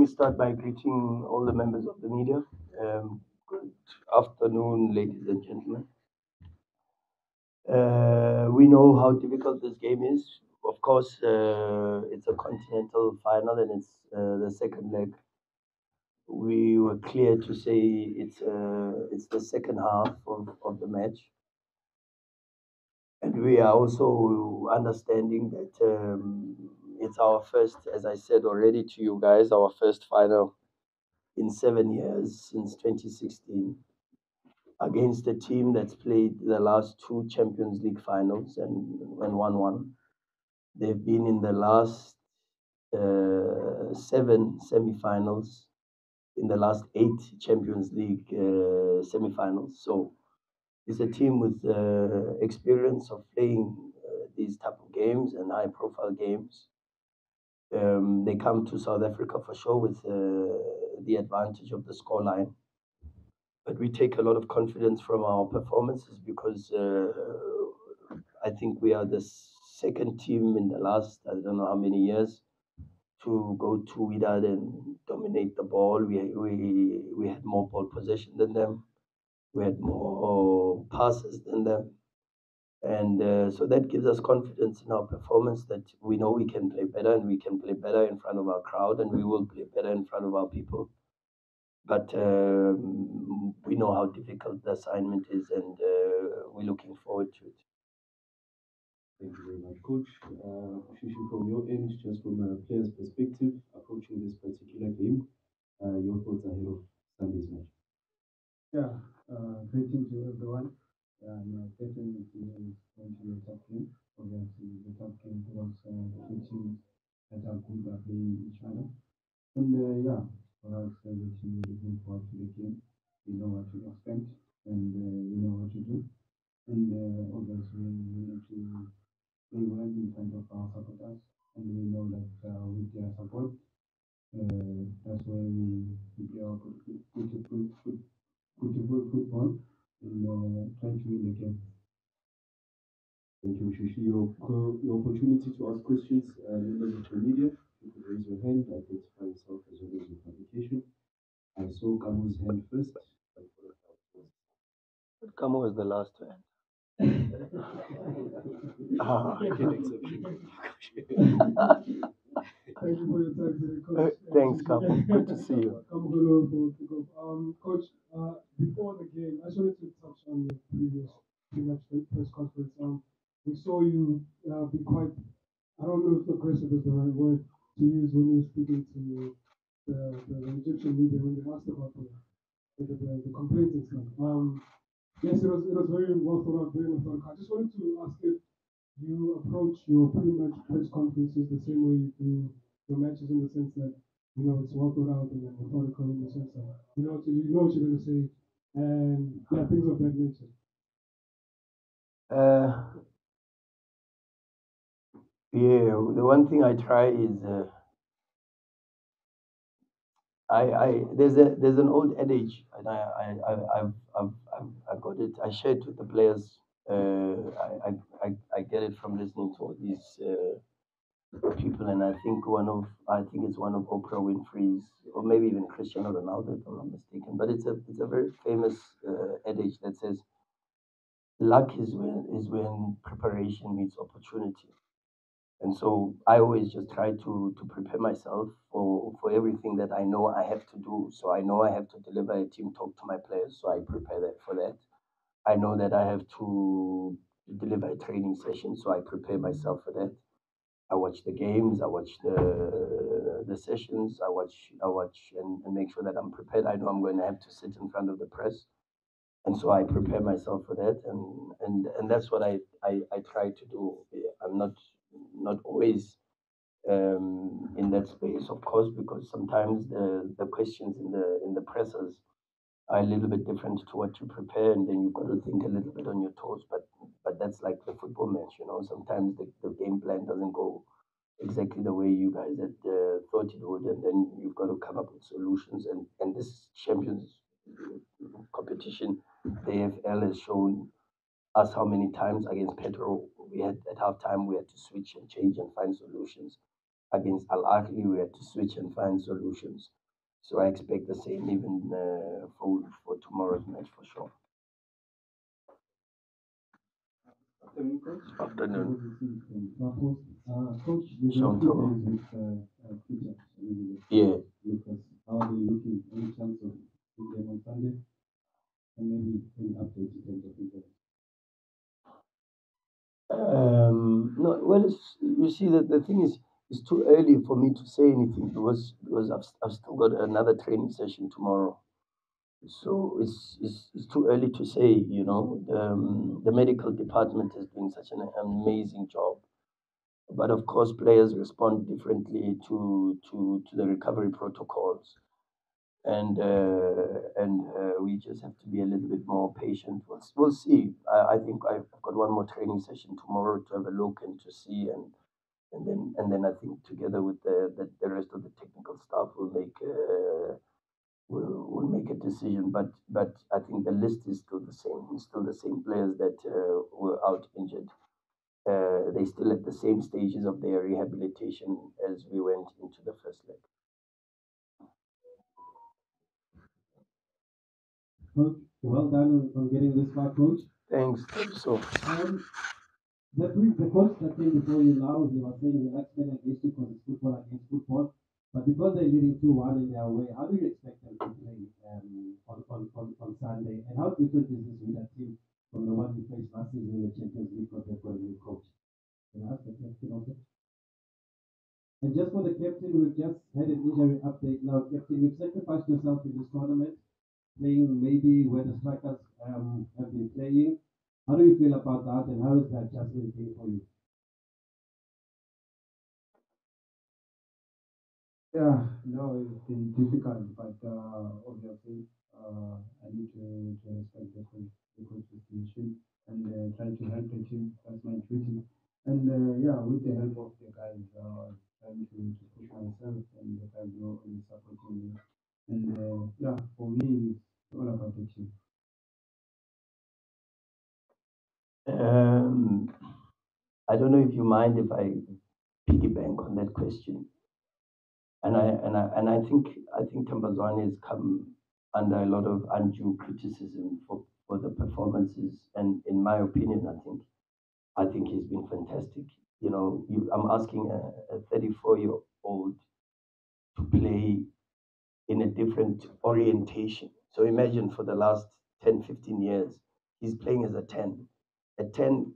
start by greeting all the members of the media. Good afternoon, ladies and gentlemen. We know how difficult this game is. Of course, it's a continental final and it's the second leg. We were clear to say it's the second half of the match, and we are also understanding that it's our first, as I said already to you guys, our first final in 7 years since 2016 against a team that's played the last two Champions League finals and won one. They've been in the last seven semi-finals, in the last eight Champions League semi-finals. So it's a team with experience of playing these type of games and high-profile games. They come to South Africa for sure with the advantage of the scoreline. But we take a lot of confidence from our performances because I think we are the second team in the last, I don't know how many years, to go to Wydad and dominate the ball. We had more ball possession than them. We had more passes than them. And so that gives us confidence in our performance that we know we can play better and we can play better in front of our crowd and we will play better in front of our people. But we know how difficult the assignment is and we're looking forward to it. Thank you very much, Coach. Shishi, from your end, just from a player's perspective, approaching this particular game, your thoughts ahead of Sunday's match? Yeah, greeting to everyone. Definitely is going to be a tough game. Obviously, the tough game because two teams that are good at playing each other. And yeah, for us, the team is looking forward to the game. We know what to expect and we know what to do. And obviously, we need to play well in front of our supporters. And we know that with their support, that's where we play our beautiful football and try to win the game. Thank you, Shishi. Your opportunity to ask questions, members of the media, you could raise your hand, identify yourself as well as your publication. I saw Kamu's hand first. Kamu was the last to end. Make an exception. Thank you for your time today, Coach. Thanks, Kamu. Good to see you. Coach, before the game, I just wanted to touch on your previous pre-match press conference. We saw you be quite, I don't know if aggressive is the right word to use when you were speaking to the Egyptian media when they asked about the complaints and stuff. Yes, it was very well thought out, very methodical. I just wanted to ask if you approach your pre-match press conferences the same way you do your matches in the sense that it's well thought out and methodical in the sense that you know what you're going to say and yeah, things of that nature. Yeah, the one thing I try is there's an old adage and I've got it. I shared with the players. I get it from listening to all these people, and I think it's one of Oprah Winfrey's, or maybe even Cristiano Ronaldo, if I'm not mistaken. But it's a very famous adage that says, "Luck is when preparation meets opportunity." And so I always just try to prepare myself for everything that I know I have to do. So I know I have to deliver a team talk to my players, so I prepare that for that. I know that I have to deliver a training session, so I prepare myself for that. I watch the games, I watch the sessions, I watch and make sure that I'm prepared. I know I'm going to have to sit in front of the press, and so I prepare myself for that, and that's what I try to do. I'm not always in that space, of course, because sometimes the questions in the presses are a little bit different to what you prepare, and then you've got to think a little bit on your toes. But that's like the football match. Sometimes the game plan doesn't go exactly the way you guys had thought it would, and then you've got to come up with solutions. And this Champions competition, the AFL has shown us how many times against Petro we had at halftime we had to switch and change and find solutions. against Al Ahly, we had to switch and find solutions. So I expect the same even for tomorrow's match for sure. Afternoon, coach. Afternoon. Coach, you Sean got 2 Toro. days with Peter, Yeah. Lucas. How are they looking? Any chance of seeing them on Sunday? And maybe any updates in terms of Peter? No, well, you see that the thing is, it's too early for me to say anything because I've still got another training session tomorrow. So it's too early to say. The medical department is doing such an amazing job, but of course, players respond differently to the recovery protocols, and we just have to be a little bit more patient. We'll see. I think I've got one more training session tomorrow to have a look and to see, and then I think together with the rest of the technical staff we'll make a decision. But I think the list is still the same. It's still the same players that were out injured. They still at the same stages of their rehabilitation as we went into the first leg. Coach, well done on getting this far, Coach. Thanks. So The coach that came before you now, he was saying he likes playing against you because it's football against football. But because they're leading 2-1 in their way, how do you expect them to play on Sunday? And how different is this with that team from the one you faced last season in the Champions League because they've got a new coach? Can I ask the captain also? And just for the captain, we've just had an injury update now. Captain, you've sacrificed yourself in this tournament, playing maybe where the strikers have been playing. How do you feel about that, and how is that adjustment been for you? Yeah, no, it's been difficult, but obviously I need to respect the coach's decision and try to help the team. That's my duty. And yeah, with the help of the guys, trying to push myself and the guys are always supporting me. And yeah, for me, it's all about the team. um, I don't know if you mind if I piggyback on that question. And I think Themba Zwane has come under a lot of undue criticism for the performances. And in my opinion, I think he's been fantastic. I'm asking a 34-year-old to play in a different orientation. So imagine for the last 10, 15 years, he's playing as a 10. At 10,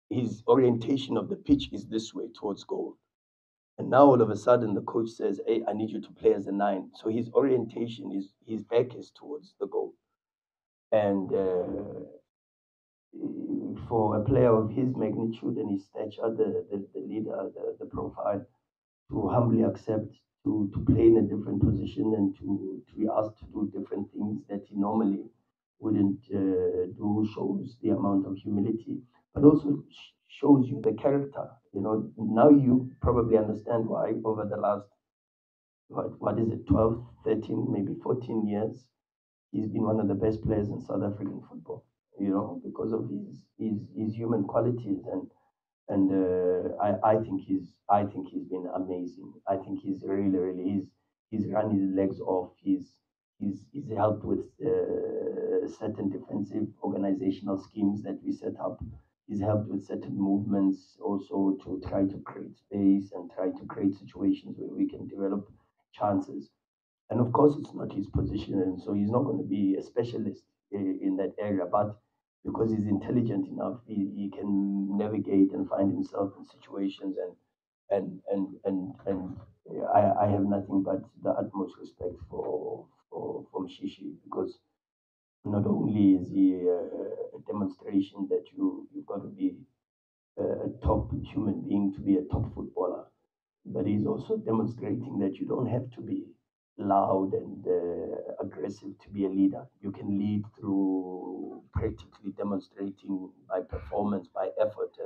his orientation of the pitch is this way towards goal. And now all of a sudden the coach says, "Hey, I need you to play as a 9." So his orientation is his back is towards the goal. And for a player of his magnitude and his stature, the leader, the profile, to humbly accept to play in a different position and to be asked to do different things that he normally wouldn't do shows the amount of humility, but also shows you the character. Now you probably understand why over the last what is it, 12, 13, maybe 14 years, he's been one of the best players in South African football. Because of his human qualities, and I think he's been amazing. I think he's really he's run his legs off. He's helped with certain defensive organizational schemes that we set up. He's helped with certain movements also to try to create space and try to create situations where we can develop chances. And of course, it's not his position, and so he's not going to be a specialist in that area. But because he's intelligent enough, he can navigate and find himself in situations, and I have nothing but the utmost respect for Mshishi, because not only is he a demonstration that you've got to be a top human being to be a top footballer, but he's also demonstrating that you don't have to be loud and aggressive to be a leader. You can lead through practically demonstrating by performance, by effort,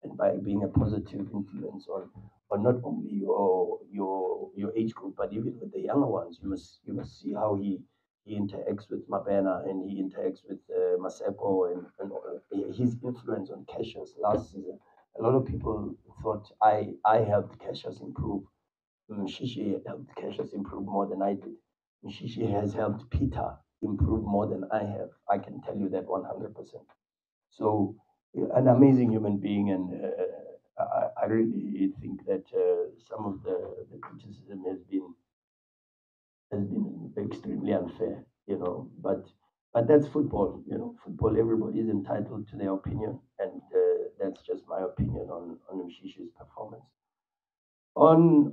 and by being a positive influence on not only your age group, but even with the younger ones. You must see how he interacts with Mabena, and he interacts with Maseko, and his influence on Cassius last season. A lot of people thought I helped Cassius improve. Shishi helped Cassius improve more than I did. Shishi has helped Peter improve more than I have. I can tell you that 100%. So, an amazing human being, and I really think that some of the criticism has been extremely unfair, But that's football, Football, everybody is entitled to their opinion, and that's just my opinion on Mshishi's performance. On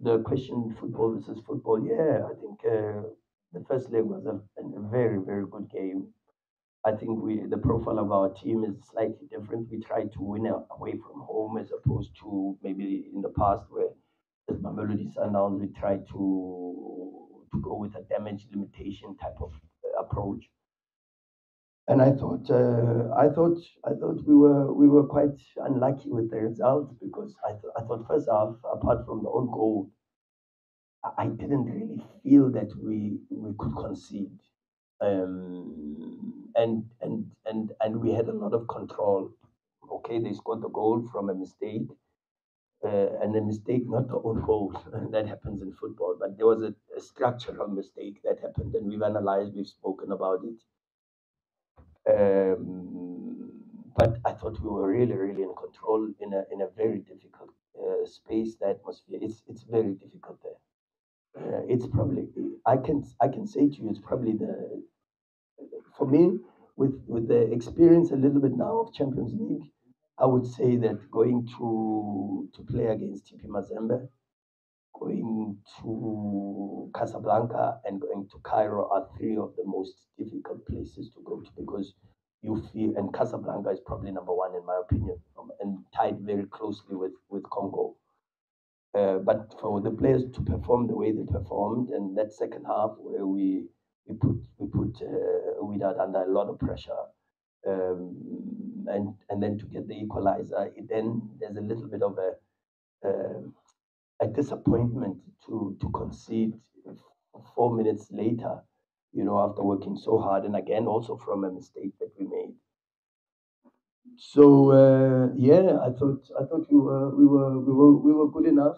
the question, football versus football, yeah, I think the first leg was a very very good game. I think the profile of our team is slightly different. We try to win away from home as opposed to maybe in the past where as Mamelodi Sundowns we try to go with a damage limitation type of approach. And I thought we were quite unlucky with the result because I thought first half, apart from the own goal, I didn't really feel that we could concede, and we had a lot of control. Okay, they scored the goal from a mistake, and a mistake, not the own goal. That happens in football, but there was a structural mistake that happened, and we've analyzed, we've spoken about it. But I thought we were really, really in control in a very difficult space. The atmosphere, it's very difficult there. It's probably I can say to you, it's probably the for me with the experience a little bit now of Champions League. I would say that going to play against TP Mazembe, going to Casablanca, and going to Cairo are three of the most difficult places to go to because you feel, and Casablanca is probably number one in my opinion, and tied very closely with Congo. But for the players to perform the way they performed, and that second half where we put Wydad under a lot of pressure, and then to get the equalizer, then there's a little bit of a disappointment to concede 4 minutes later, after working so hard, and again also from a mistake that we made. So yeah, I thought we were good enough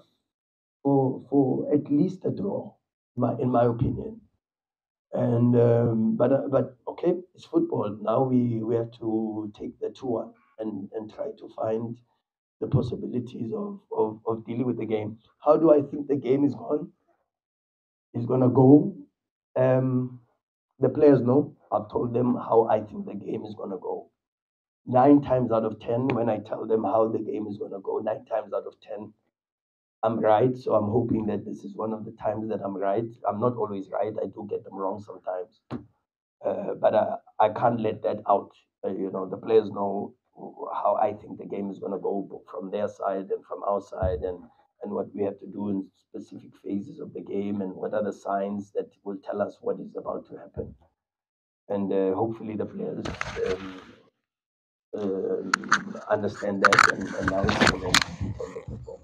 for at least a draw, in my opinion. And but okay, it's football. Now we have to take the 2-1 and try to find the possibilities of dealing with the game. How do I think the game is gonna go? Um, the players know. I've told them how I think the game is gonna go. 9 times out of 10, when I tell them how the game is gonna go, 9 times out of 10, I'm right. So I'm hoping that this is one of the times that I'm right. I'm not always right. I do get them wrong sometimes. But I can't let that out. The players know how I think the game is going to go from their side and from our side, and what we have to do in specific phases of the game, and what are the signs that will tell us what is about to happen. And hopefully the players understand that, and now it's going to compete on the performance.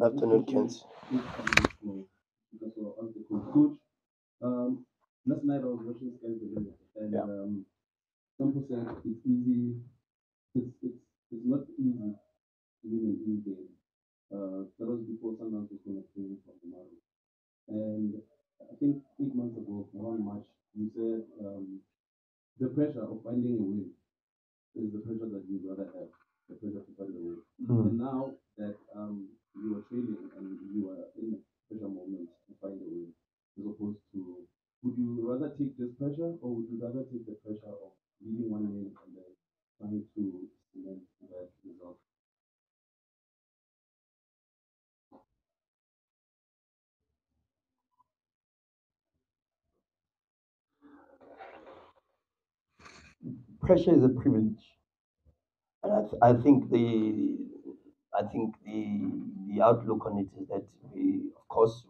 Afternoon, Kens. Coach, last night I was watching Sky Belinda, and Yeah. some said it's easy. It's not easy to win an easy game. That was before Sundowns was going to play for tomorrow. And I think 8 months ago, around March, you said the pressure of finding a win is the pressure that you'd rather have, the pressure to find a win. And now that you are training and you are in a pressure moment to find a win, as opposed to, would you rather take this pressure or would you rather take the pressure of leading 1 game and then trying to cement that result? Pressure is a privilege, and I think the outlook on it is that of course,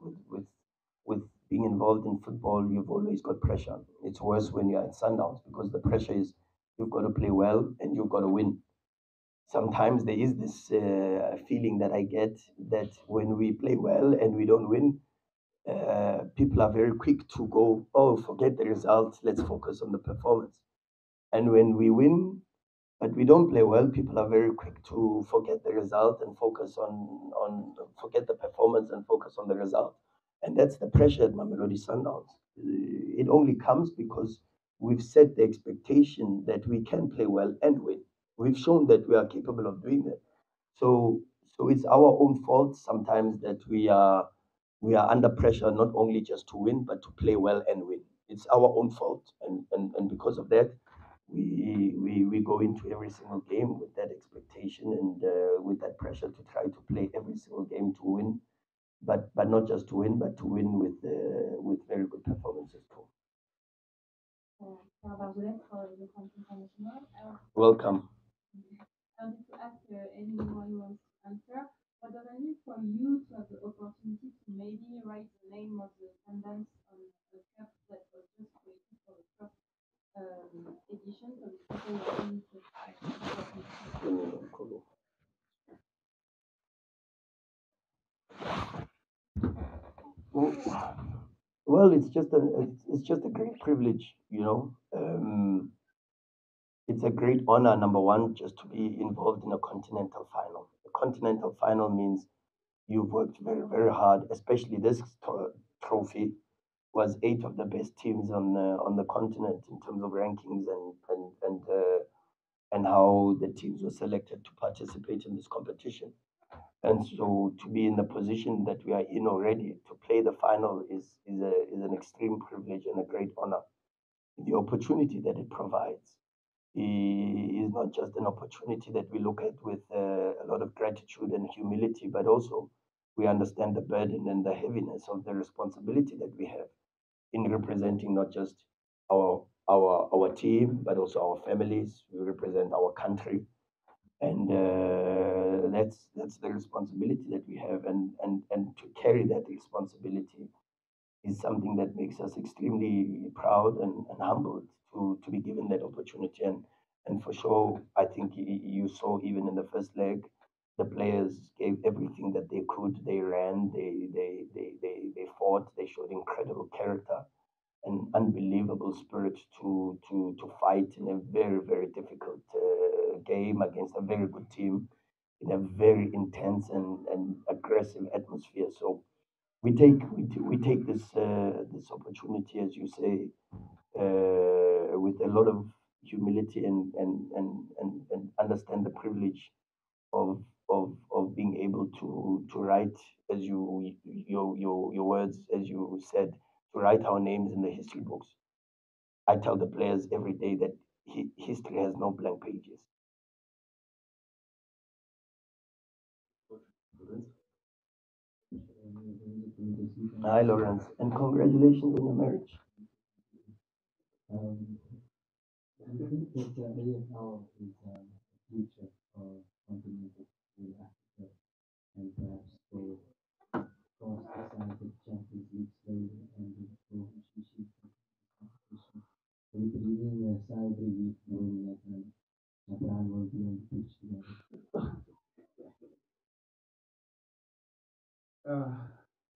with being involved in football, you've always got pressure. It's worse when you're at Sundowns because the pressure is you've got to play well and you've got to win. Sometimes there is this feeling that I get that when we play well and we don't win, people are very quick to go, oh, forget the results, let's focus on the performance. And when we win, but we don't play well, people are very quick to forget the result and focus on forget the performance and focus on the result. And that's the pressure at Mamelodi Sundowns. It only comes because we've set the expectation that we can play well and win. We've shown that we are capable of doing that. So it's our own fault sometimes that we are under pressure not only just to win but to play well and win. It's our own fault, and because of that, we go into every single game with that expectation and with that pressure to try to play every single game to win, but not just to win, but to win with very good performances too. Welcome. Well, it's just a great privilege, you know. It's a great honor, number one, just to be involved in a continental final. A continental final means you've worked very, very hard, especially this trophy was eight of the best teams on the continent in terms of rankings and how the teams were selected to participate in this competition. And so to be in the position that we are in already to play the final is an extreme privilege and a great honor. The opportunity that it provides is not just an opportunity that we look at with a lot of gratitude and humility, but also we understand the burden and the heaviness of the responsibility that we have in representing not just our team, but also our families. We represent our country, and that's the responsibility that we have, and to carry that responsibility is something that makes us extremely proud and humbled to be given that opportunity. And for sure, I think you saw even in the first leg, the players gave everything that they could. They ran, they fought, they showed incredible character and unbelievable spirit to fight in a very, very difficult game against a very good team in a very intense and aggressive atmosphere. So we take this opportunity, as you say, with a lot of humility and understand the privilege of being able to write, as your words, as you said, to write our names in the history books. I tell the players every day that history has no blank pages. Hi, Lawrence, and congratulations on your marriage. Um, I think that the AFL is a future for continental in Africa and perhaps for cross the Champions League slowly and for Shishi competition. So we believe in side really knowing that Japan will be on the pitch together.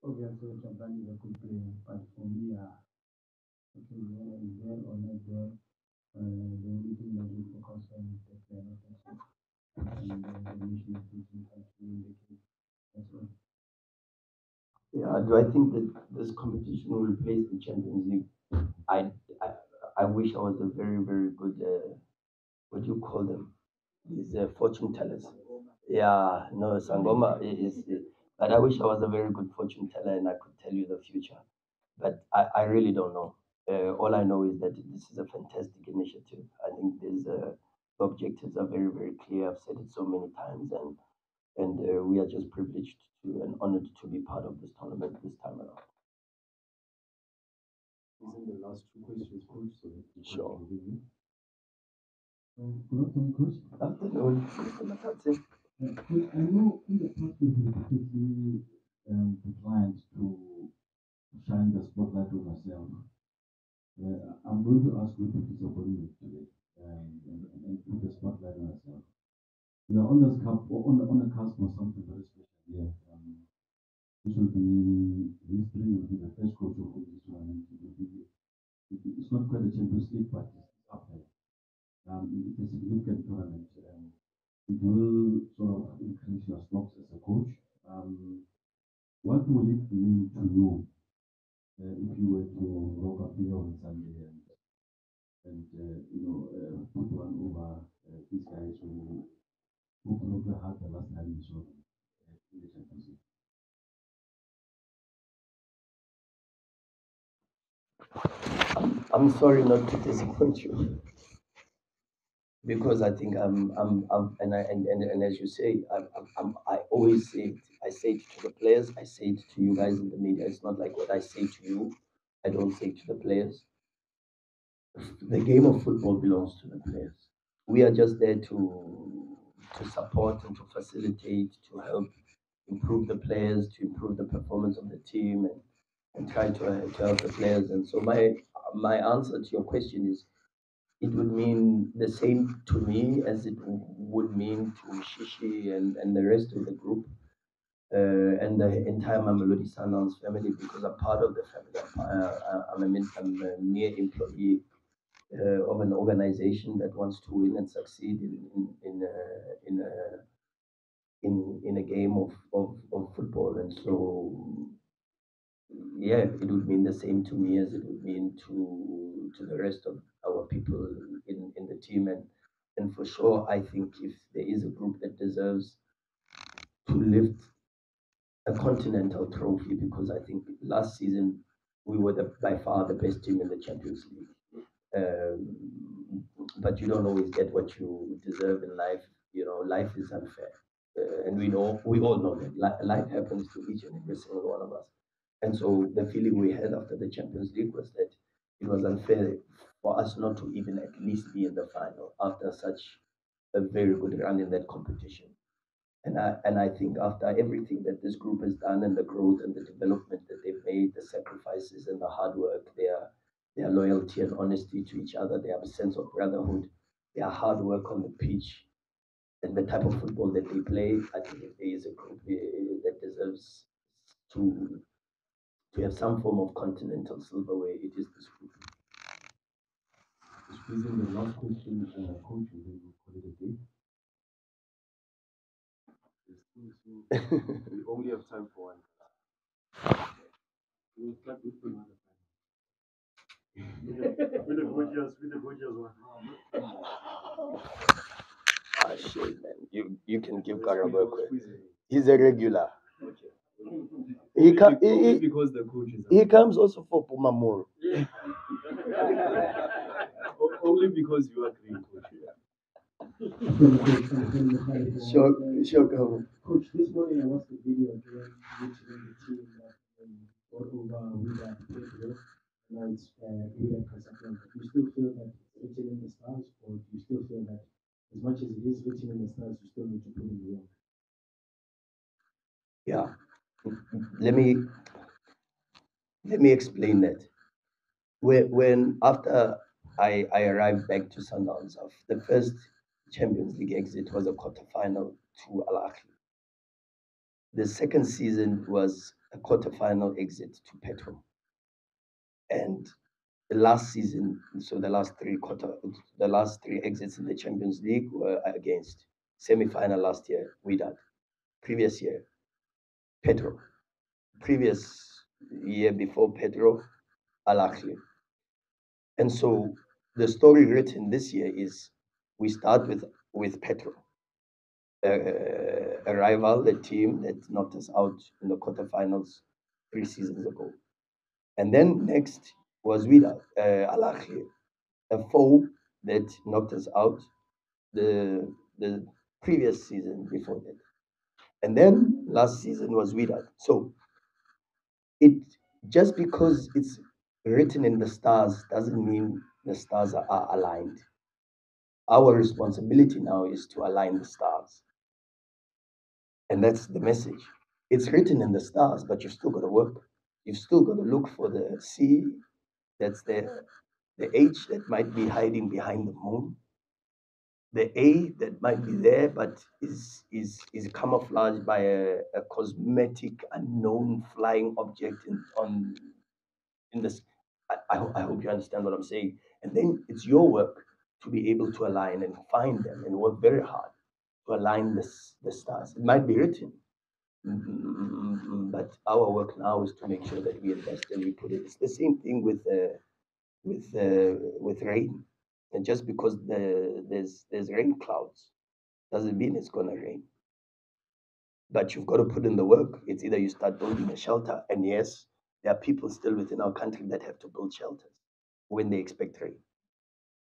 Obviously, Japan is a good player, but for me, okay, whether he's there or not there, the only thing that we focus on is the player of the show and the national team country in the game. That's all. Yeah, do I think that this competition will replace the Champions League? I, I, I wish I was a very, very good, what do you call them? These fortune tellers. Yeah, no, Sangoma is, but I wish I was a very good fortune teller and I could tell you the future. But I really don't know. All I know is that this is a fantastic initiative. I think the objectives are very, very clear. I've said it so many times, and we are just privileged to and honored to be part of this tournament this time around. These are the last two questions, coach, so that we can Sure. review. Good afternoon, coach. Afternoon, Mr. Matatse. Coach, I know in the past you've repeatedly declined to shine the spotlight on yourself. I'm going to ask you to disappoint me today and put the spotlight on yourself. You are on this cup or on the cusp of something very special here. This will be history. Will be the first coach of this tournament. It's not quite a Champions League, but it's up there. It's a significant tournament. It will sort of increase your stocks as a coach. Um, what will it mean to you if you were to rock up here on Sunday and put one over these guys who probably had the last time you saw them in the Champions League? I'm sorry not to disappoint you because I think I'm and as you say, I always say it. I say it to the players. I say it to you guys in the media. It's not like what I say to you. I don't say to the players. The game of football belongs to the players. We are just there to support and to facilitate, to help improve the players, to improve the performance of the team, and try to help the players. And so my answer to your question is it would mean the same to me as it would mean to Shishi and the rest of the group and the entire Mamelodi Sundowns family because I'm part of the family. I'm a mere employee of an organization that wants to win and succeed in a game of football. And so, yeah, it would mean the same to me as it would mean to the rest of our people in the team. And for sure, I think if there is a group that deserves to lift a continental trophy, because I think last season we were by far the best team in the Champions League. But you don't always get what you deserve in life. You know, life is unfair, and we all know that life happens to each and every single one of us. And so the feeling we had after the Champions League was that it was unfair for us not to even at least be in the final after such a very good run in that competition. And I think after everything that this group has done and the growth and the development that they've made, the sacrifices and the hard work, their loyalty and honesty to each other, their sense of brotherhood, their hard work on the pitch, and the type of football that they play, I think if there is a group that deserves to to have some form of continental silverware, it is this group. Squeezing the last question, coach, and then we'll call it a day. We only have time for one. We'll start with another time. With the gorgeous one. Ah, shit, man. You can give Karabakwe. He's a regular. Okay. He, Only because the coach is he comes also for Pumamoro. only because you agree, coach. Sure, sure. Coach, this morning I watched the video again, mentioning the team that got over with that Pedro. Now it's William Casablanca. Do you still feel that it's written in the stars, or do you still feel that as much as it is written in the stars, you still need to put in the work? Yeah. Let me explain that. When after I arrived back to Sundowns, the first Champions League exit was a quarterfinal to Al Ahly. The second season was a quarterfinal exit to Petro, and the last season, so the last three exits in the Champions League were against semi-final last year, Wydad, previous year, Petro, previous year before Petro, Al Ahly. And so the story written this year is we start with Petro, a rival, a team that knocked us out in the quarterfinals 3 seasons ago. And then next was Vida, Al Ahly, a foe that knocked us out the previous season before that. And then last season was Vida. So it just because it's written in the stars doesn't mean the stars are aligned. Our responsibility now is to align the stars. And that's the message. It's written in the stars, but you've still got to work. You've still got to look for the C that's there, the H that might be hiding behind the moon, the A that might be there but is camouflaged by a cosmetic unknown flying object in this. I hope you understand what I'm saying. And then it's your work to be able to align and find them and work very hard to align the stars. It might be written, but our work now is to make sure that we invest and we put it. It's the same thing with rain. And just because there's rain clouds doesn't mean it's gonna rain. But you've got to put in the work. It's either you start building a shelter, and yes, there are people still within our country that have to build shelters when they expect rain.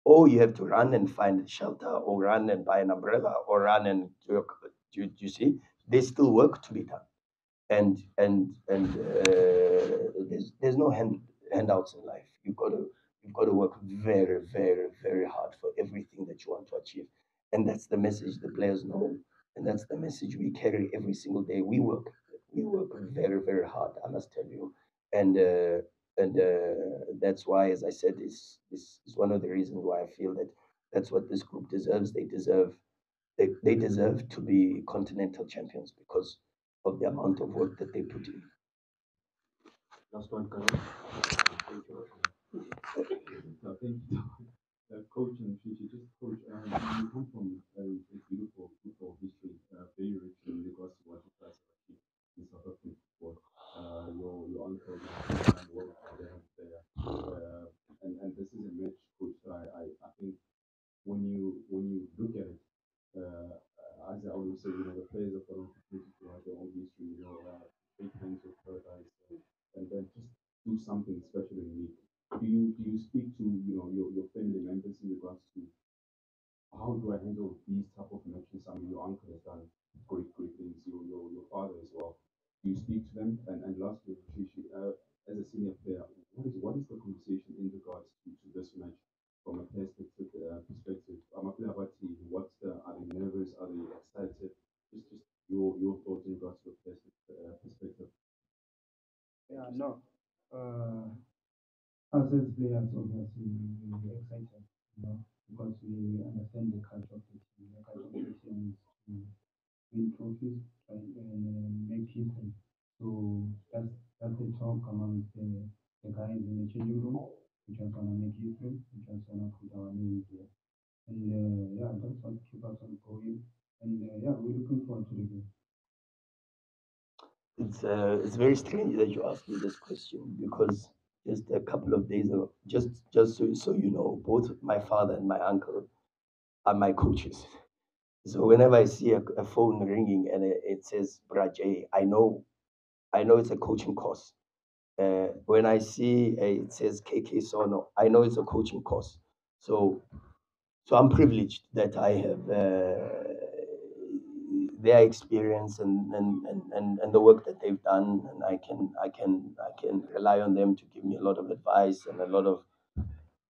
Or you have to run and find a shelter, or run and buy an umbrella, or run and you see, there's still work to be done. And there's no handouts in life. You've got to work very, very, very hard for everything that you want to achieve, and that's the message the players know, and that's the message we carry every single day. We work very, very hard. I must tell you, and that's why, as I said, is one of the reasons why I feel that that's what this group deserves. They deserve to be continental champions because of the amount of work that they put in. Last one, Karan. Thank you. No, thank you. Coach and future, just coach. You come from a beautiful football history, very rich in regards to what you guys have achieved in South African football. Your uncle and work there, and this is a match, coach. I think when you look at it, as I always say, the players have got an opportunity to have their own history, big hands of paradise, and then just do something special and unique. Do you speak to your family members in regards to how do I handle these type of matches? I mean, your uncle has done great things. Your father as well. Do you speak to them? And lastly, Shishi, as a senior player, what is the conversation in regards to this match from a perspective? I'm not clear about team. Are they nervous? Are they excited? Just your thoughts in regards to the perspective. Yeah, no. Us as players, obviously, we're excited, because we understand the culture of the team. The culture of the team is to win trophies and make history. So that's the talk amongst the guys in the changing room. We just wanna make history. We just wanna put our names there. And yeah, that's what keep us on going. And yeah, we're looking forward to the game. It's very strange that you asked me this question because just a couple of days ago, just so you know, both my father and my uncle are my coaches. So whenever I see a phone ringing and it says Brajay, I know it's a coaching course. When I see it says KK Sono, I know it's a coaching course. So so I'm privileged that I have their experience and the work that they've done, and I can rely on them to give me a lot of advice and a lot of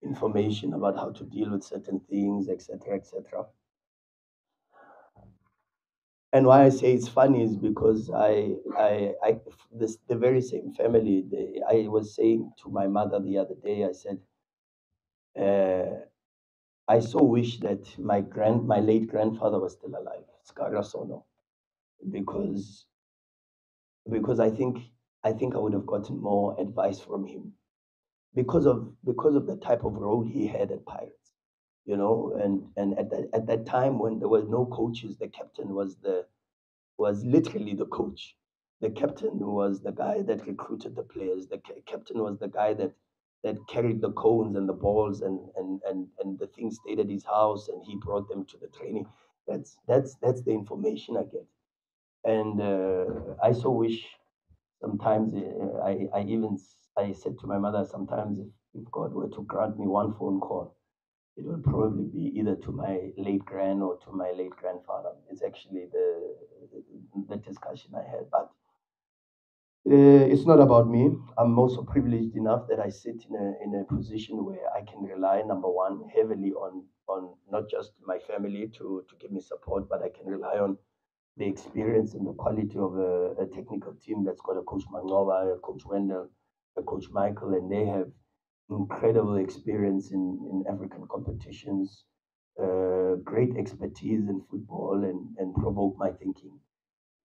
information about how to deal with certain things, etc., etc. And why I say it's funny is because the very same family. I was saying to my mother the other day. I said, uh, I so wish that my late grandfather was still alive, Skara Sono, because because I think I would have gotten more advice from him because of the type of role he had at Pirates, and at that time when there was no coaches, the captain was literally the coach. The captain was the guy that recruited the players. The captain was the guy that carried the cones and the balls and the things stayed at his house and he brought them to the training. That's the information I get. And I so wish sometimes I said to my mother sometimes if God were to grant me one phone call, it will probably be either to my late grand or to my late grandfather. It's actually the discussion I had. But it's not about me. I'm also privileged enough that I sit in a position where I can rely, number one, heavily on not just my family to give me support, but I can rely on the experience and the quality of a technical team that's got a coach Manova, a coach Wendell, a coach Michael, and they have incredible experience in African competitions, great expertise in football, and provoke my thinking.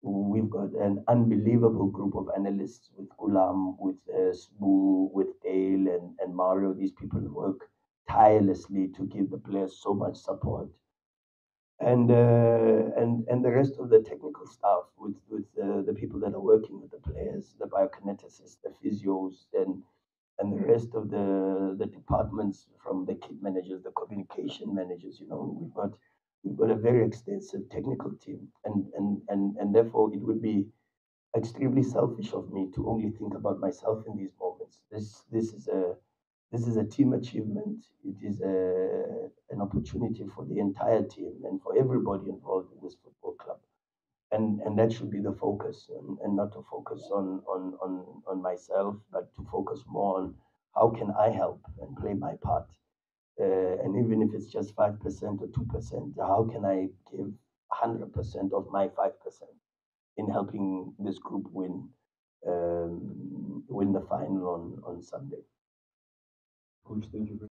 We've got an unbelievable group of analysts with Gulam, with Sbu, with Dale, and Mario. These people work tirelessly to give the players so much support. And the rest of the technical staff with the people that are working with the players, the biokineticists, the physios, and the rest of the departments, from the kit managers, the communication managers. We've got a very extensive technical team, and therefore it would be extremely selfish of me to only think about myself in these moments. This is a team achievement. It is an opportunity for the entire team and for everybody involved in this football club. And that should be the focus, and not to focus on myself, but to focus more on how can I help and play my part. And even if it's just 5% or 2%, how can I give 100% of my 5% in helping this group win the final on Sunday? Coach, thank you very